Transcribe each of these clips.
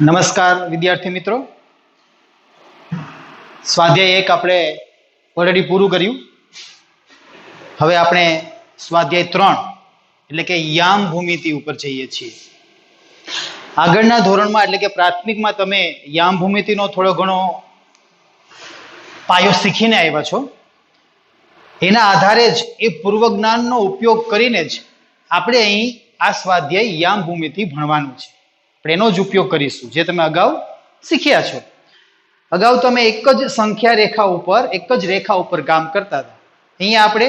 નમસ્કાર વિદ્યાર્થી મિત્રો, સ્વાધ્યાય 1 આપણે ઓલરેડી પૂરું કર્યું. હવે આપણે સ્વાધ્યાય 3 એટલે કે યામ ભૂમિતિ ઉપર જઈએ છીએ. આગળના ધોરણમાં એટલે કે પ્રાથમિકમાં તમે યામ ભૂમિતિનો થોડો ઘણો પાયો શીખીને આવ્યા છો. એના આધારે જ એ પૂર્વ જ્ઞાનનો ઉપયોગ કરીને જ આપણે અહીં આ સ્વાધ્યાય યામ ભૂમિતિ ભણવાનું છે. એનો જ ઉપયોગ કરીશું જે તમે અગાઉ શીખ્યા છો. અગાઉ તમે એક જ સંખ્યા રેખા ઉપર એક જ રેખા ઉપર કામ કરતા હતા. અહીંયા આપણે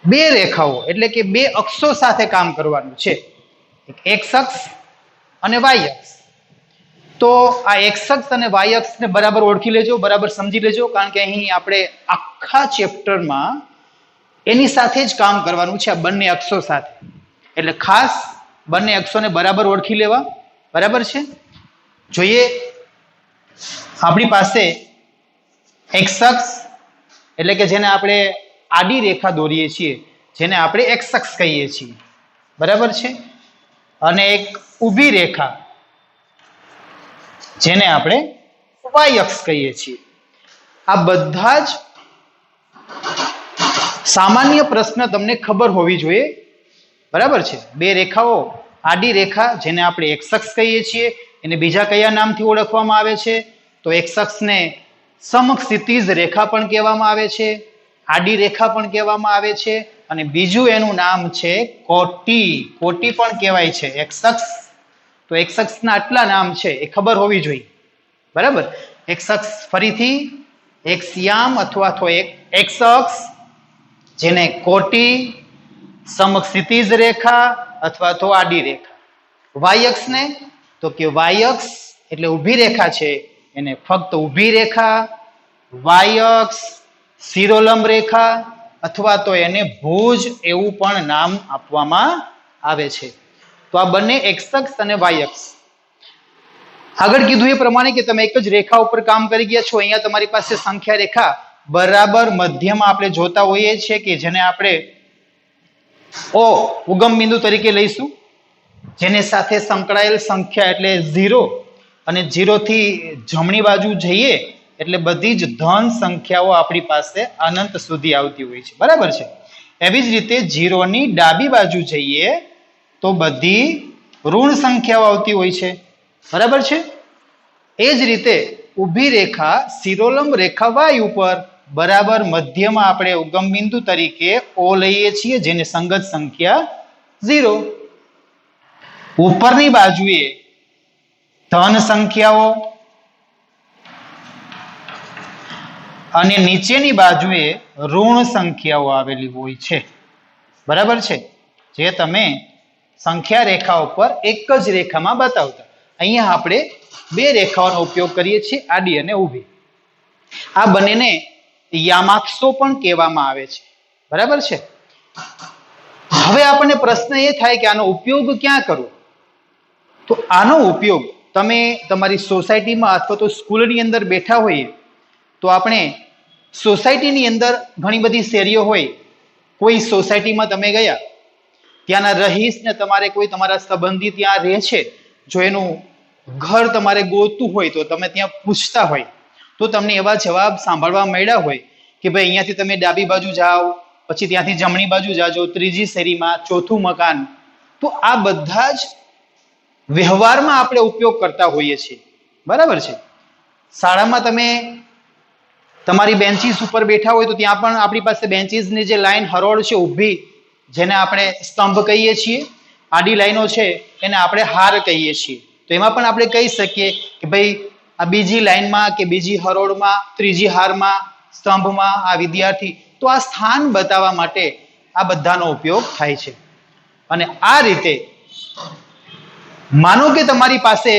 બે રેખાઓ એટલે કે બે અક્ષો સાથે કામ કરવાનું છે, એક્સ અક્ષ અને વાય અક્ષ. તો આ એક્સ અક્ષ અને વાય અક્ષને બરાબર ઓળખી લેજો, બરાબર સમજી લેજો, કારણ કે અહીં આપણે આખા ચેપ્ટરમાં એની સાથે જ કામ કરવાનું છે, આ બંને અક્ષો સાથે. એટલે ખાસ બંને અક્ષોને બરાબર ઓળખી લેવા. બરાબર છે? જોઈએ, આપણી પાસે એક્સ અક્ષ એટલે કે જેને આપણે આડી રેખા દોરીએ છીએ, જેને આપણે એક્સ અક્ષ કહીએ છીએ. બરાબર છે? અને એક ઊભી રેખા જેને આપણે વાય અક્ષ કહીએ છીએ. આ બધા જ સામાન્ય પ્રશ્ન તમને ખબર હોવી જોઈએ. બરાબર છે? બે રેખાઓ, આડી રેખા જેને આપણે એક્સ અક્ષ કહીએ છીએ, એને બીજા કયા નામથી ઓળખવામાં આવે છે? તો એક્સ અક્ષને સમક્ષિતિજ રેખા પણ કહેવામાં આવે છે, આડી રેખા પણ કહેવામાં આવે છે, અને બીજું એનું નામ છે કોટી. કોટી પણ કહેવાય છે એક્સ અક્ષ. તો એક્સ અક્ષના આટલા નામ છે એ ખબર હોવી જોઈએ. બરાબર? એક્સ અક્ષ ફરીથી એક્સ યામ અથવા તો એક્સ અક્ષ જેને કોટી, સમક્ષિતિજ રેખા અથવા તો આડી રેખા. વાય અક્ષને તો કે વાય અક્ષ એટલે ઊભી રેખા છે, એને ફક્ત ઊભી રેખા, વાય અક્ષ, શિરોલંબ રેખા અથવા તો એને ભુજ એવું પણ નામ આપવામાં આવે છે. તો આ બંને એક્સ અક્ષ અને વાય અક્ષ. આગળ કીધું એ પ્રમાણે કે તમે એક જ રેખા ઉપર કામ કરી ગયા છો. અહીંયા તમારી પાસે સંખ્યા રેખા બરાબર મધ્યમાં આપણે જોતા હોઈએ છીએ કે જેને આપણે ઓ ઉગમ બિંદુ તરીકે લઈશું, જેની સાથે સંકળાયેલ સંખ્યા એટલે 0, અને 0 થી જમણી બાજુ જઈએ એટલે બધી જ ધન સંખ્યાઓ આપણી પાસે અનંત સુધી આવતી હોય છે. બરાબર છે? એવી જ રીતે 0 ની ડાબી બાજુ જઈએ તો બધી ઋણ સંખ્યાઓ આવતી હોય છે. બરાબર છે? એ જ રીતે ઊભી રેખા શિરોલંબ રેખા વાય ઉપર બરાબર મધ્યમાં આપણે ઉગમ બિંદુ તરીકે ઓ લઈએ છીએ, જેને સંગત સંખ્યા 0. ઉપરની બાજુએ ધન સંખ્યાઓ અને નીચેની બાજુએ ઋણ સંખ્યાઓ આવેલી હોય છે. બરાબર છે? જે તમે સંખ્યા રેખા ઉપર એક જ રેખામાં બતાવતા. અહીંયા આપણે બે રેખાઓનો ઉપયોગ કરીએ છીએ, આડી અને ઊભી. આ બંનેને યામાક્ષો પણ કહેવામાં આવે છે. બરાબર છે? હવે આપણને પ્રશ્ન એ થાય કે આનો ઉપયોગ ક્યાં કરવો? તો આનો ઉપયોગ તમે તમારી સોસાયટીમાં અથવા તો સ્કૂલની અંદર બેઠા હોઈએ તો આપણે સોસાયટીની અંદર ઘણી બધી શેરીઓ હોય, કોઈ સોસાયટીમાં તમે ગયા, ત્યાંના રહીશને તમારે કોઈ તમારા સંબંધી ત્યાં રહે છે, જો એનું ઘર તમારે ગોતવું હોય તો તમે ત્યાં પૂછતા હોય તો તમને એવા જવાબ સાંભળવા મળ્યા હોય કે ભાઈ અહીંયાથી તમે ડાબી બાજુ જાઓ, પછી ત્યાંથી જમણી બાજુ જાજો, ત્રીજી શેરીમાં, ચોથું મકાન. તો આ બધા જ વ્યવહારમાં આપણે ઉપયોગ કરતા હોઈએ છીએ. બરાબર છે? શાળામાં તમે તમારી બેન્ચીસ ઉપર બેઠા હોય તો ત્યાં પણ આપણી પાસે બેન્ચીસની જે લાઈન હરોળ છે ઊભી, જેને આપણે સ્તંભ કહીએ છીએ, આડી લાઈનો છે એને આપણે હાર કહીએ છીએ. તો એમાં પણ આપણે કહી શકીએ કે ભાઈ આ બીજી લાઈનમાં કે બીજી હરોળમાં, ત્રીજી હારમાં, સ્તંભમાં આ વિદ્યાર્થી. તો આ સ્થાન બતાવવા માટે આ બધાનો ઉપયોગ થાય છે. અને આ રીતે માનો કે તમારી પાસે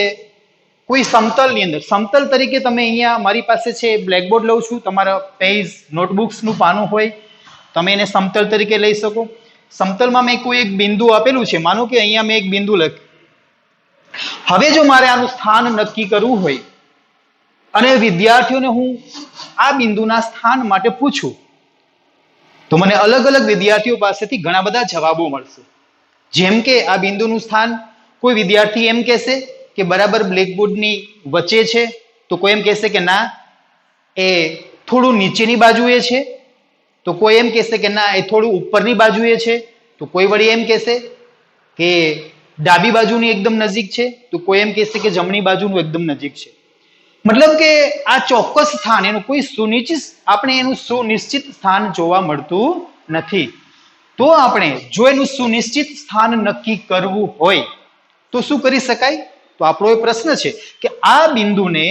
કોઈ સમતલની અંદર, સમતલ તરીકે તમે અહીંયા મારી પાસે છે બ્લેકબોર્ડ લઉં છું, તમારા પેજ નોટબુક્સનું પાનું હોય, તમે એને સમતલ તરીકે લઈ શકો. સમતલમાં મેં કોઈ એક બિંદુ આપેલું છે, માનો કે અહીંયા મેં એક બિંદુ લખ્યું. હવે જો મારે આનું સ્થાન નક્કી કરવું હોય અને વિદ્યાર્થીઓને હું આ બિંદુના સ્થાન માટે પૂછું તો મને અલગ અલગ વિદ્યાર્થીઓ પાસેથી ઘણા બધા જવાબો મળશે. જેમ કે આ બિંદુનું સ્થાન કોઈ વિદ્યાર્થી એમ કહેશે કે બરાબર બ્લેકબોર્ડની વચ્ચે છે, તો કોઈ એમ કહેશે કે ના એ થોડું નીચેની બાજુએ છે, તો કોઈ એમ કહેશે કે ના એ થોડું ઉપરની બાજુએ છે, તો કોઈ વળી એમ કહેશે કે ડાબી બાજુની એકદમ નજીક છે, તો કોઈ એમ કહેશે કે જમણી બાજુનું એકદમ નજીક છે. મતલબ કે આ ચોક્કસ સ્થાન એનું કોઈ સુનિશ્ચિત સ્થાન જોવા મળતું નથી. તો આપણે જો એનું સુનિશ્ચિત સ્થાન નક્કી કરવું હોય તો શું કરી શકાય? તો આપણો એ પ્રશ્ન છે કે આ બિંદુને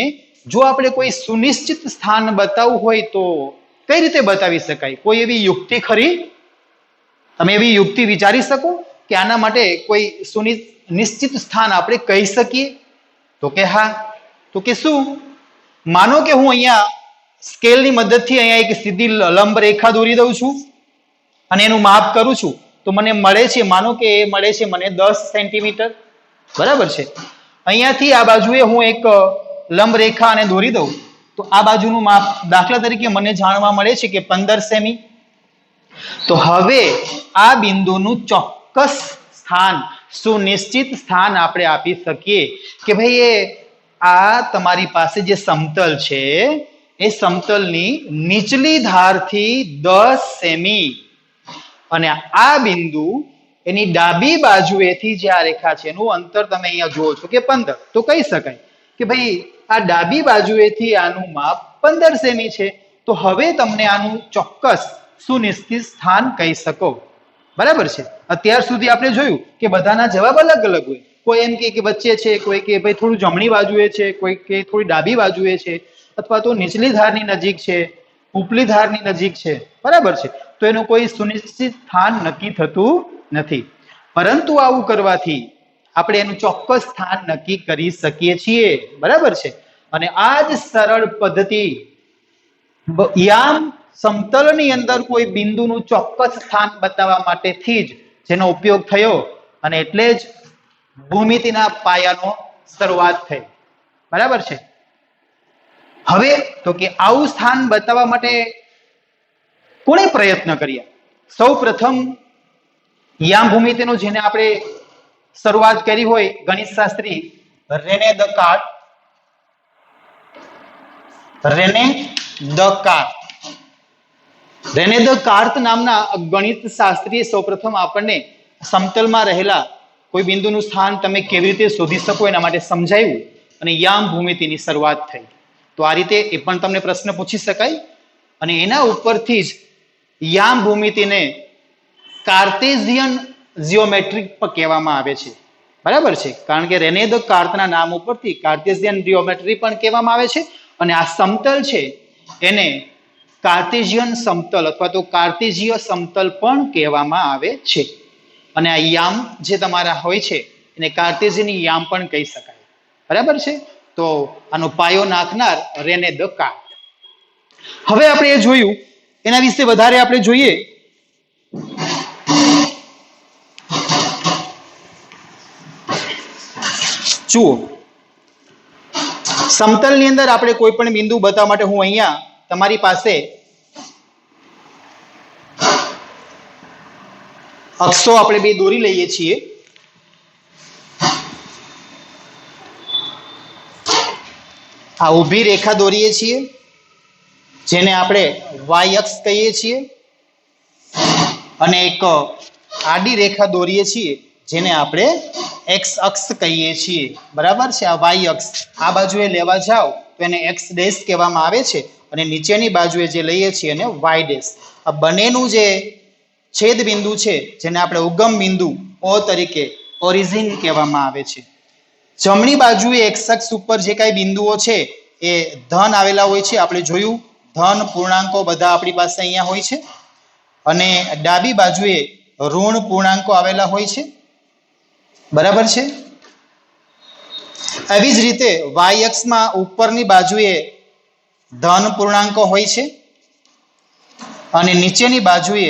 જો આપણે કોઈ સુનિશ્ચિત સ્થાન બતાવવું હોય તો કઈ રીતે બતાવી શકાય? કોઈ એવી યુક્તિ ખરી? તમે એવી યુક્તિ વિચારી શકો કે આના માટે કોઈ સુનિશ્ચિત સ્થાન આપણે કહી શકીએ? તો કે હા. તો કે શું? માનો કે હું અહીંયા સ્કેલની મદદથી અહીંયા એક સીધી લંબ રેખા દોરી દઉં છું અને એનું માપ કરું છું, તો મને મળે છે, માનો કે એ મળે છે મને 10 સેન્ટીમીટર, બરાબર છે. અહીંયાથી આ બાજુએ હું એક લંબ રેખા અને દોરી દઉં તો આ બાજુનું માપ દાખલા તરીકે મને જાણવા મળે છે કે 15 સેમી. તો હવે આ બિંદુનું ચોક્કસ સ્થાન, સુનિશ્ચિત સ્થાન આપણે આપી શકીએ કે ભાઈ એ આ તમારી પાસે જે સમતલ છે એ સમતલની નીચલી ધારથી 10 સેમી અને આ બિંદુ એની ડાબી બાજુએથી જે આ રેખા છે એનું અંતર તમે અહીંયા જુઓ છો કે 15, તો કહી શકાય કે ભાઈ આ ડાબી બાજુએથી આનું માપ 15 સેમી છે. તો હવે તમને આનું ચોક્કસ સુનિશ્ચિત સ્થાન કહી શકો, બરાબર છે. અત્યાર સુધી આપણે જોયું કે બધાના જવાબ અલગ અલગ હોય. કોઈ એમ કે વચ્ચે છે, કોઈ કે ભાઈ થોડું જમણી બાજુએ છે, કોઈ કે થોડી ડાબી બાજુએ છે, અથવા તો નીચલી ધારની નજીક છે, ઉપલી ધારની નજીક છે, બરાબર છે. તો એનું કોઈ સુનિશ્ચિત સ્થાન નક્કી થતું નથી. પરંતુ આવું કરવાથી આપણે એનું ચોક્કસ સ્થાન નક્કી કરી શકીએ છીએ, બરાબર છે. અને આ જ સરળ પદ્ધતિ યામ સમતલની અંદર કોઈ બિંદુનું ચોક્કસ સ્થાન બતાવવા માટેથી જ જેનો ઉપયોગ થયો અને એટલે જ ભૂમિતિના પાયાનો શરૂઆત થઈ, બરાબર છે. હવે તો કે આવું સ્થાન બતાવવા માટે કોણે પ્રયત્ન કર્યા? સૌ પ્રથમ યામ ભૂમિતિનો જેને આપણે શરૂઆત કરી હોય ગણિતશાસ્ત્રી રેને દકાર્ત નામના ગણિત શાસ્ત્રીએ સૌપ્રથમ આપણને સમતલમાં રહેલા કોઈ બિંદુનું સ્થાન તમે કેવી રીતે શોધી શકો એના માટે સમજાવ્યું અને યામ ભૂમિતિની શરૂઆત થઈ. તો આ રીતે એ પણ તમને પ્રશ્ન પૂછી શકાય અને એના ઉપરથી જ યામ ભૂમિતિને કાર્ટેઝિયન જિયોમેટ્રી કહેવામાં આવે છે, બરાબર છે. કારણ કે રેને દકાર્તના નામ ઉપરથી કાર્ટેઝિયન જિયોમેટ્રી પણ કહેવામાં આવે છે અને આ સમતલ છે એને કાર્ટેઝિયન સમતલ અથવા તો કાર્ટેઝીય સમતલ પણ કહેવામાં આવે છે. અને આ યામ જે તમારા હોય છે એને કાર્ટેઝિયન યામ પણ કહી શકાય, બરાબર છે. તો આનો પાયો નાખનાર રેને દકાર્ત. હવે આપણે એ જોયું, એના વિશે વધારે આપણે જોઈએ. જુઓ, સમતલની અંદર આપણે કોઈ પણ બિંદુ બતાવવા માટે હું અહીંયા તમારી પાસે અક્ષો આપણે બે દોરી લઈએ છીએ. આ ઊભી રેખા દોરીએ છીએ જેને આપણે વાય અક્ષ કહીએ છીએ અને એક આડી રેખા દોરીએ છીએ જેને આપણે એક્સ અક્ષ કહીએ છીએ, બરાબર છે. આ વાય અક્ષ આ બાજુએ લેવા જાઓ તો એને એક્સ ડેશ કહેવામાં આવે છે અને નીચેની બાજુએ જે લઈએ છીએ એને વાય ડેશ. આ બંનેનું જે છેદ બિંદુ છે જેને આપણે ઉગમ બિંદુ ઓ તરીકે ઓરિજિન કહેવામાં આવે છે. જમણી બાજુએ એક્સ અક્ષ ઉપર જે કાંઈ બિંદુઓ છે એ ધન આવેલા હોય છે, આપણે જોયું ધન પૂર્ણાંકો બધા આપણી પાસે અહીંયા હોય છે અને ડાબી બાજુએ ઋણ પૂર્ણાંકો આવેલા હોય છે, બરાબર છે. આવી જ રીતે વાય અક્ષમાં ઉપરની બાજુએ ધન પૂર્ણાંકો હોય છે અને નીચેની બાજુએ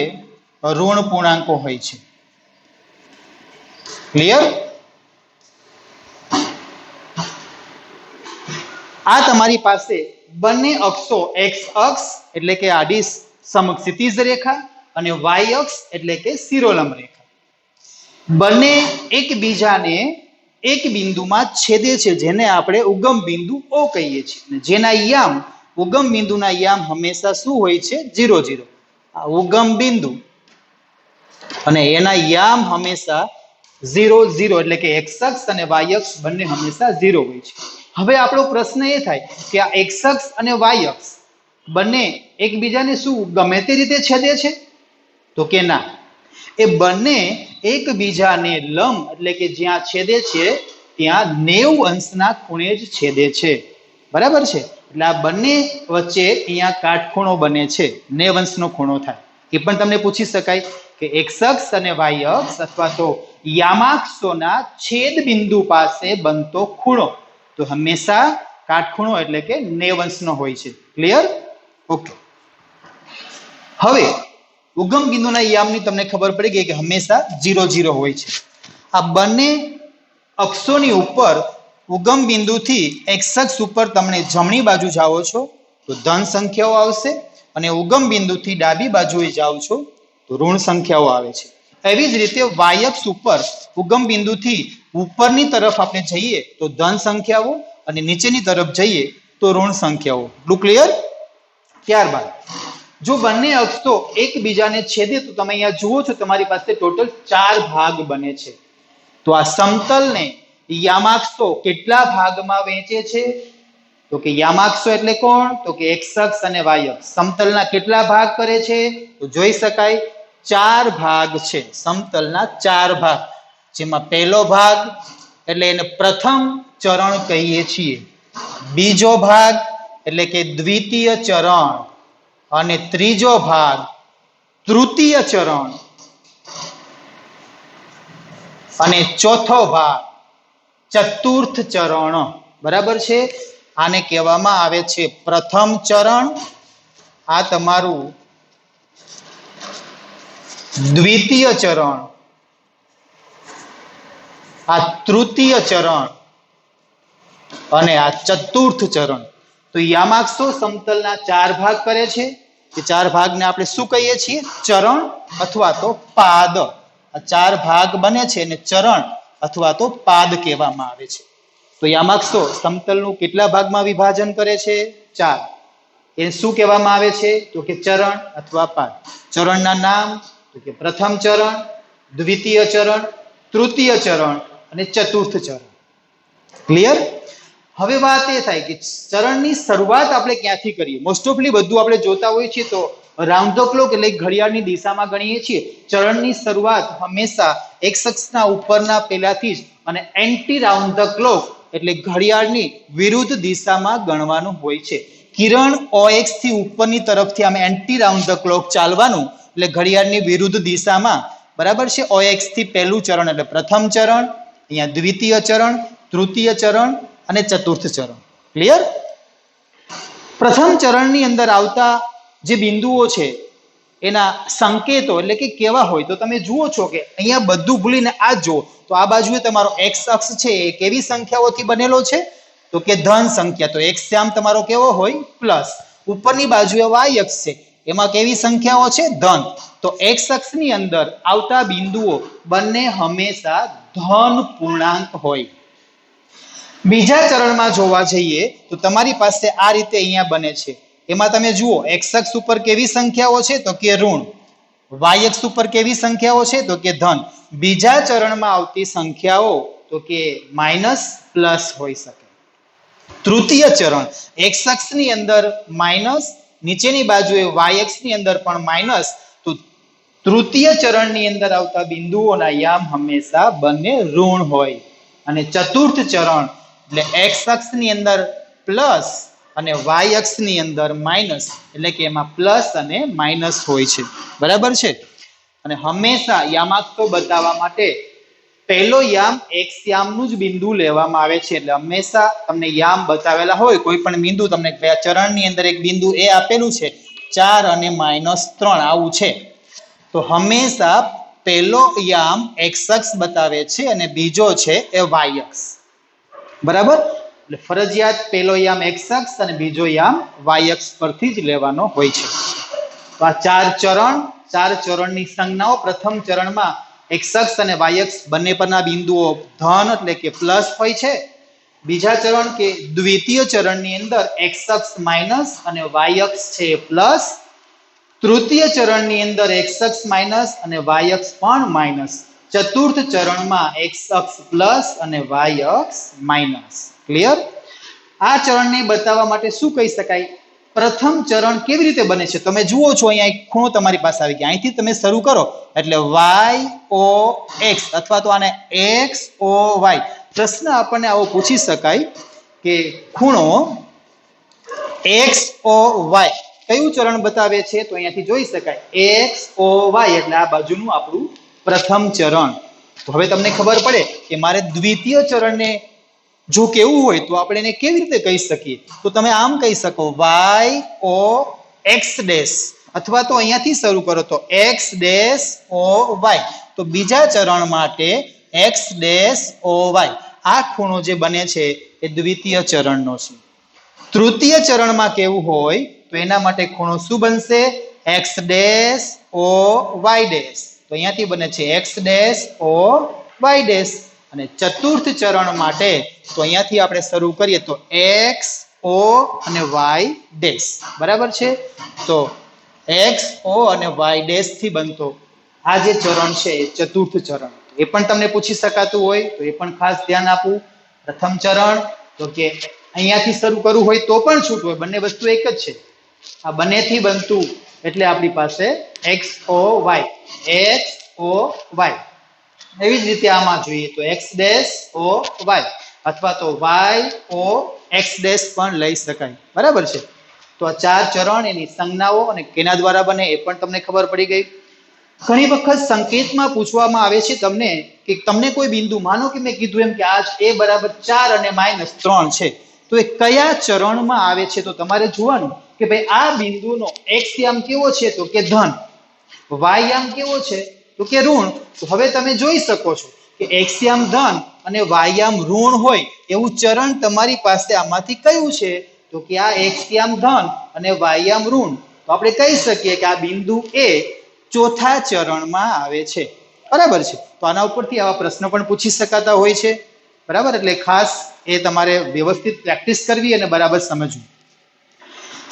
ઋણ પૂર્ણાંકો હોય છે. ક્લિયર? આ તમારી પાસે બંને અક્ષો એક્સ અક્ષ એટલે કે આડી સમક્ષિતિજ રેખા અને વાય અક્ષ એટલે કે શિરોલંબ રેખા બંને એકબીજાને એક બિંદુમાં છેદે છે જેને આપણે ઉગમ બિંદુ O કહીએ છીએ, અને જેના યામ ઉગમ બિંદુના યામ હંમેશા શું હોય છે? 0 0. આ ઉગમ બિંદુ અને એના યામ હંમેશા 0 0, એટલે કે x અક્ષ અને y અક્ષ બંને હંમેશા 0 હોય છે. હવે આપણો પ્રશ્ન એ થાય કે આ x અક્ષ અને y અક્ષ બંને એકબીજાને શું ગમે તે રીતે છેદે છે? તો કે ના, એ બંને એકબીજાને લંબ, એટલે કે જ્યાં છેદે છે ત્યાં 90 અંશના ખૂણે જ છેદે છે. બરાબર છે? એટલે આ બંને વચ્ચે અહીંયા કાટખૂણો બને છે, 90 અંશનો ખૂણો થાય. એ પણ તમને પૂછી શકાય કે x અક્ષ અને y અક્ષ અથવા તો યામાક્ષોના છેદ બિંદુ પાસે બનતો ખૂણો તો હંમેશા કાટખૂણો એટલે કે 90 અંશનો હોય છે. ક્લિયર? ઓકે. હવે ઉગમ બિંદુના યામની તમને ખબર પડી ગઈ કે હંમેશા 0 0 હોય છે. આ બંને અક્ષોની ઉપર ઉગમ બિંદુથી x અક્ષ ઉપર તમને જમણી બાજુ જાઓ છો તો ધન સંખ્યાઓ આવશે, અને ઉગમ બિંદુથી ડાબી બાજુએ જાઓ છો તો ઋણ સંખ્યાઓ આવે છે. એવી જ રીતે y અક્ષ ઉપર ઉગમ બિંદુથી ઉપરની તરફ આપણે જઈએ તો ધન સંખ્યાઓ, અને નીચેની તરફ જઈએ તો ઋણ સંખ્યાઓ. એટલું ક્લિયર? ત્યારબાદ જો બંને અક્ષો એકબીજાને છેદે તો તમે અહીંયા જુઓ છો તમારી પાસે ટોટલ 4 ભાગ બને છે. તો આ સમતલને યામાક્ષો કેટલા ભાગમાં વહેંચે છે? તો કે યામાક્ષો એટલે કોણ? તો કે x અક્ષ અને y અક્ષ સમતલના કેટલા ભાગ કરે છે? તો જોઈ શકાય 4 ભાગ છે. સમતલના 4 ભાગ, જેમાં પહેલો ભાગ એટલે એને પ્રથમ ચરણ કહીએ છીએ, બીજો ભાગ એટલે કે દ્વિતીય ચરણ, અને ત્રીજો ભાગ તૃતીય ચરણ, અને ચોથો ભાગ ચતુર્થ ચરણ. બરાબર છે? આને કહેવામાં આવે છે પ્રથમ ચરણ, આ તમારું દ્વિતીય ચરણ, આ તૃતીય ચરણ, અને આ ચતુર્થ ચરણ. તો યામાક્ષો સમતલના 4 ભાગ કરે છે. એ 4 ભાગને આપણે શું કહીએ છીએ? ચરણ અથવા તો પાદ. આ 4 ભાગ બને છે અને ચરણ અથવા તો પાદ કહેવામાં આવે છે. તો યામાક્ષો સમતલનું કેટલા ભાગમાં વિભાજન કરે છે? 4. એને શું કહેવામાં આવે છે? તો કે ચરણ અથવા પાદ. ચરણના નામ તો કે પ્રથમ ચરણ, દ્વિતીય ચરણ, તૃતીય ચરણ અને ચતુર્થ ચરણ. ક્લિયર? હવે વાત એ થાય કે ચરણની શરૂઆત આપણે ક્યાંથી કરીએ? મોસ્ટ ઓફલી બધું આપણે જોતા હોઈએ છીએ તો રાઉન્ડ ધ ક્લોક એટલે ઘડિયાળની દિશામાં ગણીએ છીએ. ચરણની શરૂઆત હંમેશા x અક્ષના ઉપરના પહેલાથી જ, અને એન્ટી રાઉન્ડ ધ ક્લોક એટલે ઘડિયાળની વિરુદ્ધ દિશામાં ગણવાનું હોય છે. કિરણ OX થી ઉપરની તરફથી આમ એન્ટી રાઉન્ડ ધ ક્લોક ચાલવાનું, એટલે ઘડિયાળની વિરુદ્ધ દિશામાં. બરાબર છે? OX થી પહેલું ચરણ એટલે પ્રથમ ચરણ, અહીંયા દ્વિતીય ચરણ, તૃતીય ચરણ અને ચતુર્થ ચરણ. ક્લિયર? પ્રથમ ચરણની અંદર આવતા જે બિંદુઓ છે એના સંકેતો એટલે કે કેવા હોય તો તમે જુઓ છો કે અહીંયા બધું ભૂલીને આ જુઓ તો આ બાજુએ તમારો x અક્ષ છે એ કેવી સંખ્યાઓથી બનેલો છે? તો કે ધન સંખ્યા. તો x યામ તમારો કેવો હોય? પ્લસ. ઉપરની બાજુએ y અક્ષ છે, એમાં કેવી સંખ્યાઓ છે? ધન. તો x અક્ષની અંદર આવતા બિંદુઓ બંને હંમેશા ધન પૂર્ણાંક હોય. બીજા ચરણમાં જોવા જઈએ તો તમારી પાસે આ રીતે અહીંયા બને છે. એમાં તમે જુઓ x અક્ષ ઉપર કેવી સંખ્યાઓ છે? તો કે ઋણ. y અક્ષ ઉપર કેવી સંખ્યાઓ છે? તો કે ધન. બીજા ચરણમાં આવતી સંખ્યાઓ તો કે માઇનસ પ્લસ હોઈ શકે. તૃતીય ચરણ x અક્ષની અંદર માઇનસ, નીચેની બાજુએ y અક્ષની અંદર પણ માઇનસ. તો તૃતીય ચરણની અંદર આવતા બિંદુઓના યામ હંમેશા બંને ઋણ હોય. અને ચતુર્થ ચરણ એટલે x અક્ષની અંદર પ્લસ અને y અક્ષની અંદર માઇનસ, એટલે કે એમાં પ્લસ અને માઇનસ હોય છે. બરાબર છે? અને હંમેશા યામાક્ષો બતાવવા માટે પહેલો યામ x યામનું જ બિંદુ લેવામાં આવે છે. એટલે હંમેશા તમને યામ બતાવેલા હોય કોઈ પણ બિંદુ, તમને ચરણની અંદર એક બિંદુ એ આપેલું છે 4 અને -3 આવું છે, તો હંમેશા પહેલો યામ x અક્ષ બતાવે છે અને બીજો છે એ y અક્ષ. બરાબર? એટલે ફરજિયાત પહેલો યામ x અક્ષ અને બીજો યામ y અક્ષ પરથી જ લેવાનો હોય છે. તો આ 4 ચરણની સંજ્ઞાઓ પ્રથમ ચરણમાં એક્સ અક્ષ અને વાય અક્ષ બંને પરના બિંદુઓ ધન એટલે કે પ્લસ હોય છે. બીજા ચરણ કે દ્વિતીય ચરણની અંદર એક્સ અક્ષ માઇનસ અને વાય અક્ષ છે પ્લસ. તૃતીય ચરણની અંદર એક્સ અક્ષ માઇનસ અને વાય અક્ષ પણ માઇનસ. ચતુર્થ ચરણમાં એક્સ અક્ષ પ્લસ અને વાય અક્ષ માઇનસ. ક્લિયર? આ ચરણને બતાવવા માટે શું કહી શકાય? પ્રથમ ચરણ કેવી રીતે બને છે તમે જુઓ છો. અહીંયા એક ખૂણો તમારી પાસે આવી ગયા, અહીંથી તમે શરૂ કરો એટલે વાય ઓ એક્સ અથવા તો આને એક્સ ઓ વાય. પ્રશ્ન આપણને આવો પૂછી શકાય કે ખૂણો એક્સ ઓ વાય કયું ચરણ બતાવે છે? તો અહીંયાથી જોઈ શકાય એક્સ ઓ વાય એટલે આ બાજુનું આપણું પ્રથમ ચરણ. તો હવે તમને ખબર પડે કે મારે દ્વિતીય ચરણને જો કેવું હોય તો આપણે એને કેવી રીતે કહી શકીએ? તો તમે આમ કહી શકો વાય ઓ એક્સ ડેશ અથવા તો અહીંયાથી શરૂ કરો તો એક્સ ડેશ ઓ વાય. તો બીજા ચરણ માટે એક્સ ડેશ ઓ વાય. આ ખૂણો જે બને છે એ દ્વિતીય ચરણનો છે. તૃતીય ચરણમાં કેવું હોય તો એના માટે ખૂણો શું બનશે? એક્સ ડેશ ઓ વાય ડેશ. તો અહીંયાથી બને છે એક્સ ડેશ ઓ વાય ડેશ. અને ચતુર્થ ચરણ માટે તો અહીંયાથી આપણે શરૂ કરીએ તો એક્સ ઓ અને વાય ડેશ. બરાબર છે? તો એક્સ ઓ અને વાય ડેશ થી બનતો આ જે ચરણ છે એ ચતુર્થ ચરણ. એ પણ તમને પૂછી શકાતું હોય તો એ પણ ખાસ ધ્યાન આપવું. પ્રથમ ચરણ તો કે અહીંયાથી શરૂ કરવું હોય તો પણ છૂટ હોય, બંને વસ્તુ એક જ છે. આ બંનેથી બનતું એટલે આપણી પાસે એક્સ ઓ વાય, એક્સ ઓ વાય. એવી જ રીતે આમાં જોઈએ તો એક્સ ડેશ ઓ વાય અથવા તો વાય ઓ એક્સ ડેશ પણ લઈ શકાય. બરાબર છે? તો આ ચાર ચરણ એની સંજ્ઞાઓ અને કેના દ્વારા બને એ પણ તમને ખબર પડી ગઈ. ઘણી વખત સંકેતમાં પૂછવામાં આવે છે તમને કે તમને કોઈ બિંદુ, માનો કે મેં કીધું એમ કે આ a બરાબર 4 અને -3 છે, તો એ કયા ચરણમાં આવે છે? તો તમારે જોવાનું કે ભાઈ આ બિંદુનો x યામ કેવો છે તો કે ધન, y યામ કેવો છે તો કે ઋણ. તો હવે તમે જોઈ શકો છો કે x યામ ધન અને y યામ ઋણ હોય એવું ચરણ તમારી પાસે આમાંથી કયું છે? તો કે આ x યામ ધન અને y યામ ઋણ. તો આપણે કહી શકીએ કે આ બિંદુ એ ચોથા ચરણમાં આવે છે. બરાબર છે? તો આના ઉપરથી આવા પ્રશ્નો પણ પૂછી શકાતા હોય છે. બરાબર? એટલે ખાસ એ તમારે વ્યવસ્થિત પ્રેક્ટિસ કરવી અને બરાબર સમજવું.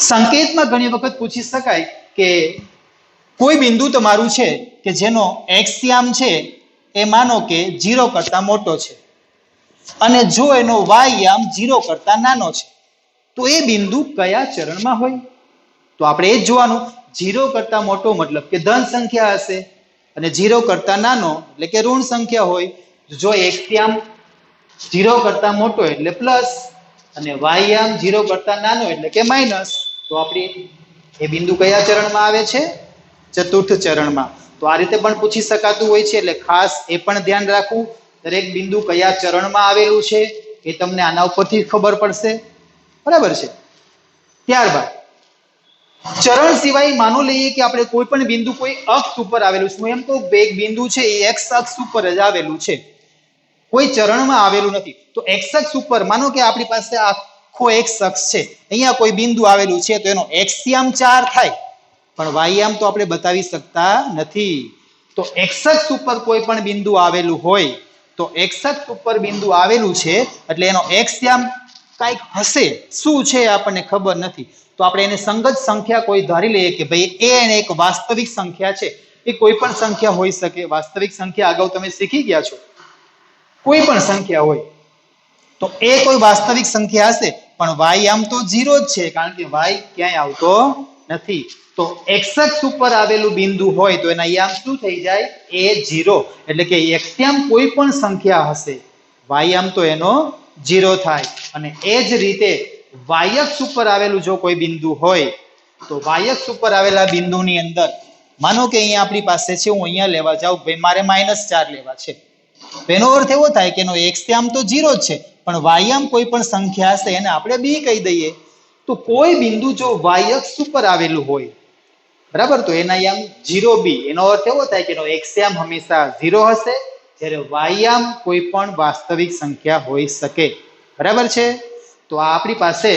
સંકેતમાં ઘણી વખત પૂછી શકાય કે કોઈ બિંદુ તમારું છે કે જેનો x યામ છે એ માનો કે 0 કરતા મોટો છે અને જો એનો y યામ 0 કરતા નાનો છે, તો એ બિંદુ કયા ચરણમાં હોય? તો આપણે એ જ જોવાનું. 0 કરતા મોટો મતલબ કે ધન સંખ્યા હશે અને 0 કરતા નાનો એટલે કે ઋણ સંખ્યા હોય. જો x યામ 0 કરતા મોટો એટલે પ્લસ અને y યામ 0 કરતા નાનો એટલે કે માઇનસ, તો આપણે એ બિંદુ કયા ચરણમાં આવે છે? ચતુર્થ ચરણમાં. તો આ રીતે પણ પૂછી શકાતું હોય છે. એટલે ખાસ એ પણ ધ્યાન રાખવું, દરેક બિંદુ કયા ચરણમાં આવેલું છે એ તમને આના ઉપરથી ખબર પડશે. બરાબર છે? ત્યારબાદ ચરણ સિવાય માનો લઈએ કે આપણે કોઈ પણ બિંદુ કોઈ અક્ષ ઉપર આવેલું છે. હું એમ કહું એક બિંદુ છે એ x અક્ષ ઉપર જ આવેલું છે, કોઈ ચરણમાં આવેલું નથી. તો x અક્ષ ઉપર માનો કે આપણી પાસે આખો x અક્ષ છે, અહીંયા કોઈ બિંદુ આવેલું છે તો એનો x યામ 4 થાય પણ y યામ તો આપણે બતાવી શકતા નથી. તો x અક્ષ ઉપર કોઈ પણ બિંદુ આવેલું હોય તો x અક્ષ ઉપર બિંદુ આવેલું છે એટલે એનો x યામ કાંઈક હશે, શું છે આપણને ખબર નથી. તો આપણે એને સંગત સંખ્યા કોઈ ધારી લઈએ કે ભાઈ એ એને એક વાસ્તવિક સંખ્યા છે. એ કોઈ પણ સંખ્યા હોઈ શકે. વાસ્તવિક સંખ્યા અગાઉ તમે શીખી ગયા છો. કોઈ પણ સંખ્યા હોય તો એ કોઈ વાસ્તવિક સંખ્યા હશે પણ y આમ તો 0 જ છે, કારણ કે y ક્યાંય આવતો નથી. તો x અક્ષ ઉપર આવેલું બિંદુ હોય તો એના યામ શું થઈ જાય? a0. એટલે કે x યામ કોઈ પણ સંખ્યા હશે, y યામ તો એનો 0 થાય. અને એ જ રીતે y અક્ષ ઉપર આવેલું જો કોઈ બિંદુ હોય તો y અક્ષ ઉપર આવેલા બિંદુની અંદર માનો કે અહીંયા આપણી પાસે છે, હું અહીંયા લેવા જાઉં ભાઈ મારે -4 લેવા છે, એનો અર્થ એવો થાય કે એનો x યામ તો 0 જ છે પણ y યામ કોઈ પણ સંખ્યા હશે એને આપણે b કહી દઈએ. તો કોઈ બિંદુ જો y અક્ષ ઉપર આવેલું હોય, બરાબર, તો એના યામ 0b. એનો અર્થ એવો થાય કે એનો x યામ હંમેશા 0 હશે, જ્યારે y યામ કોઈ પણ વાસ્તવિક સંખ્યા હોઈ શકે. બરાબર છે? તો આ આપણી પાસે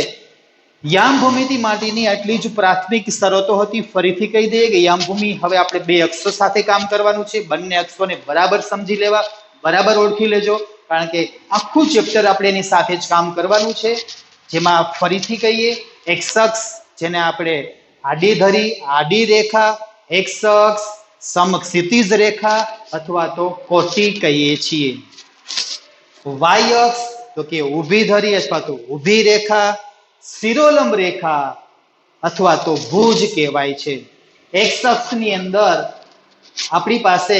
યામ ભૂમિતિ માટેની આટલી જ પ્રાથમિક શરતો હતી. ફરીથી કહી દઈએ કે યામ ભૂમિ હવે આપણે બે અક્ષો સાથે કામ કરવાનું છે. બંને અક્ષોને બરાબર સમજી લેવા, બરાબર ઓળખી લેજો, કારણ કે આખું ચેપ્ટર આપણે એની સાથે જ કામ કરવાનું છે. જેમાં ફરીથી કહીએ, એક્સ અક્ષ જેને આપણે આડી ધરી, આડી રેખા, એક્સ અક્ષ, સમક્ષિતિજ રેખા અથવા તો કોટી કહીએ છીએ. વાય અક્ષ તો કે ઊભી ધરી અથવા તો ઊભી રેખા, શિરોલંબ રેખા અથવા તો ભુજ કહેવાય છે. એક્સ અક્ષની અંદર આપણી પાસે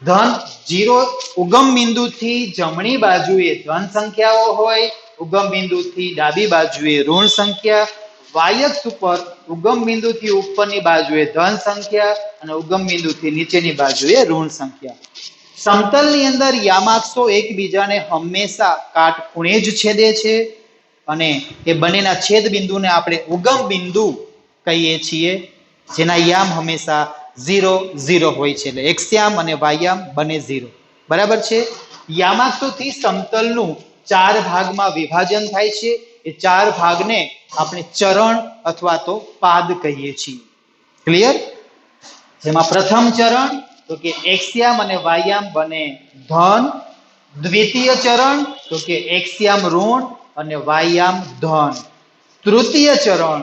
ધન 0 ઉગમ બિંદુથી જમણી બાજુએ ધન સંખ્યાઓ હોય, ઉગમ બિંદુથી ડાબી બાજુએ ઋણ સંખ્યા. વાય અક્ષ ઉપર ઉગમ બિંદુથી ઉપરની બાજુએ ધન સંખ્યા અને ઉગમ બિંદુથી નીચેની બાજુએ ઋણ સંખ્યા. સમતલની અંદર યામાક્ષો એકબીજાને હંમેશા કાટખૂણે જ છેદે છે અને એ બંનેના છેદ બિંદુને આપણે ઉગમ બિંદુ કહીએ છીએ, જેના યામ હંમેશા 0 0 હોય છે. એટલે એક્સ યામ અને વાય યામ બંને 0. બરાબર છે. યામાક્ષોથી સમતલનું 4 ભાગમાં વિભાજન થાય છે. એ 4 ભાગને આપણે ચરણ અથવા તો પાદ કહીએ છીએ. ક્લિયર? જેમાં પ્રથમ ચરણ તો કે એક્સ યામ અને વાય યામ બને ધન. દ્વિતીય ચરણ તો કે એક્સ યામ ઋણ અને વાય યામ ધન. તૃતીય ચરણ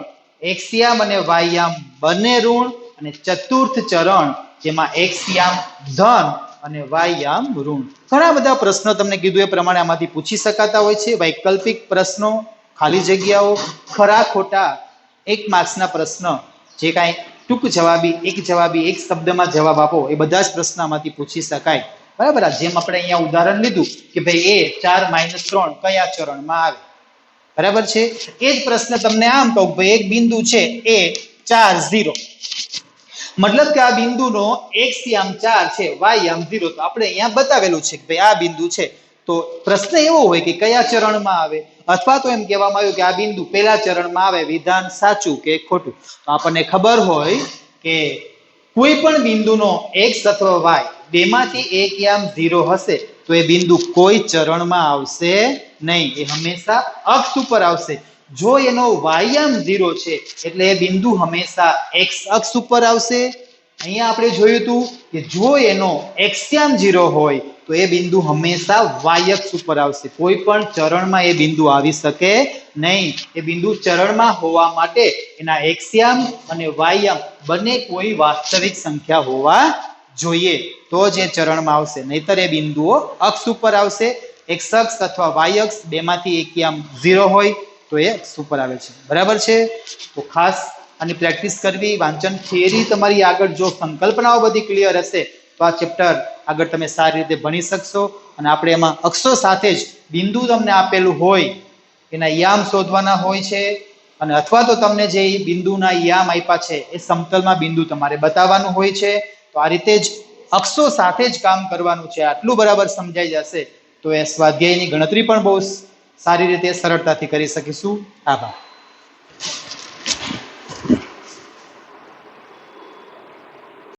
એક્સ યામ અને વાય યામ બંને ઋણ અને ચતુર્થ ચરણ જેમાં એક્સ યામ ધન અને વાય યામ ઋણ. ઘણા બધા પ્રશ્નો તમને કીધું એ પ્રમાણે આમાંથી પૂછી શકાતા હોય છે. વૈકલ્પિક પ્રશ્નો, ખાલી જગ્યાઓ, ખરા ખોટા 1 માર્ક્સના પ્રશ્ન, જે કાંઈ ટૂંક જવાબી, એક જવાબી, એક શબ્દમાં જવાબ આપો, એ બધા જ પ્રશ્નમાંથી પૂછી શકાય. બરાબર. જેમ આપણે અહીંયા ઉદાહરણ લીધું કે ભાઈ એ 4 - 3 કયા ચરણમાં આવે. બરાબર છે. એ જ પ્રશ્ન તમને આમ કહું ભાઈ એક બિંદુ છે એ 4 0, મતલબ કે આ બિંદુનો એક્સ યામ 4 છે, વાય યામ 0, તો આપણે અહીંયા બતાવેલું છે કે ભાઈ આ બિંદુ છે. તો પ્રશ્ન એવો હોય કે કયા ચરણમાં આવે, અથવા તો એમ કહેવામાં આવ્યું કે આ બિંદુ પહેલા ચરણમાં આવે. વિધાન સાચું કે ખોટું? તો આપણને ખબર હોય કે કોઈ પણ બિંદુનો એક્સ અથવા વાય બેમાંથી એક યામ 0 હશે તો એ બિંદુ કોઈ ચરણમાં આવશે નહીં, એ હંમેશા અક્ષ ઉપર આવશે. જો એનો વાય યામ 0 છે એટલે એ બિંદુ હંમેશા એક્સ અક્ષ ઉપર આવશે. અહીંયા આપણે જોયું હતું કે જો એનો એક્સ યામ 0 હોય તો એ બિંદુ હંમેશા વાય અક્ષ ઉપર આવશે. કોઈ પણ ચરણમાં એ બિંદુ આવી શકે નહીં. એ બિંદુ ચરણમાં હોવા માટે એના એક્સ યામ અને વાય યામ બંને કોઈ વાસ્તવિક સંખ્યા હોવા જોઈએ, તો જ એ ચરણમાં આવશે. નહીતર એ બિંદુઓ અક્ષ ઉપર આવશે. એક્સ અક્ષ અથવા વાય અક્ષ બેમાંથી એક યામ 0 હોય તો એ અક્ષ ઉપર આવે છે. બરાબર છે. તો ખાસ આની પ્રેક્ટિસ કરવી. વાંચન થિયરી તમારી આગળ જો સંકલ્પનાઓ બધી ક્લિયર હશે તો આ ચેપ્ટર આગળ તમે સારી રીતે ભણી શકશો. અને આપણે એમાં અક્ષો સાથે જ બિંદુ તમને આપેલું હોય એના યામ શોધવાના હોય છે, અને અથવા તો તમને જે બિંદુના યામ આપ્યા છે એ સમતલમાં બિંદુ તમારે બતાવવાનું હોય છે. તો આ રીતે જ અક્ષો સાથે જ કામ કરવાનું છે. આટલું બરાબર સમજાઈ જશે તો એ સ્વાધ્યાયની ગણતરી પણ બહુ સારી રીતે સરળતાથી કરી શકીશું. આભાર.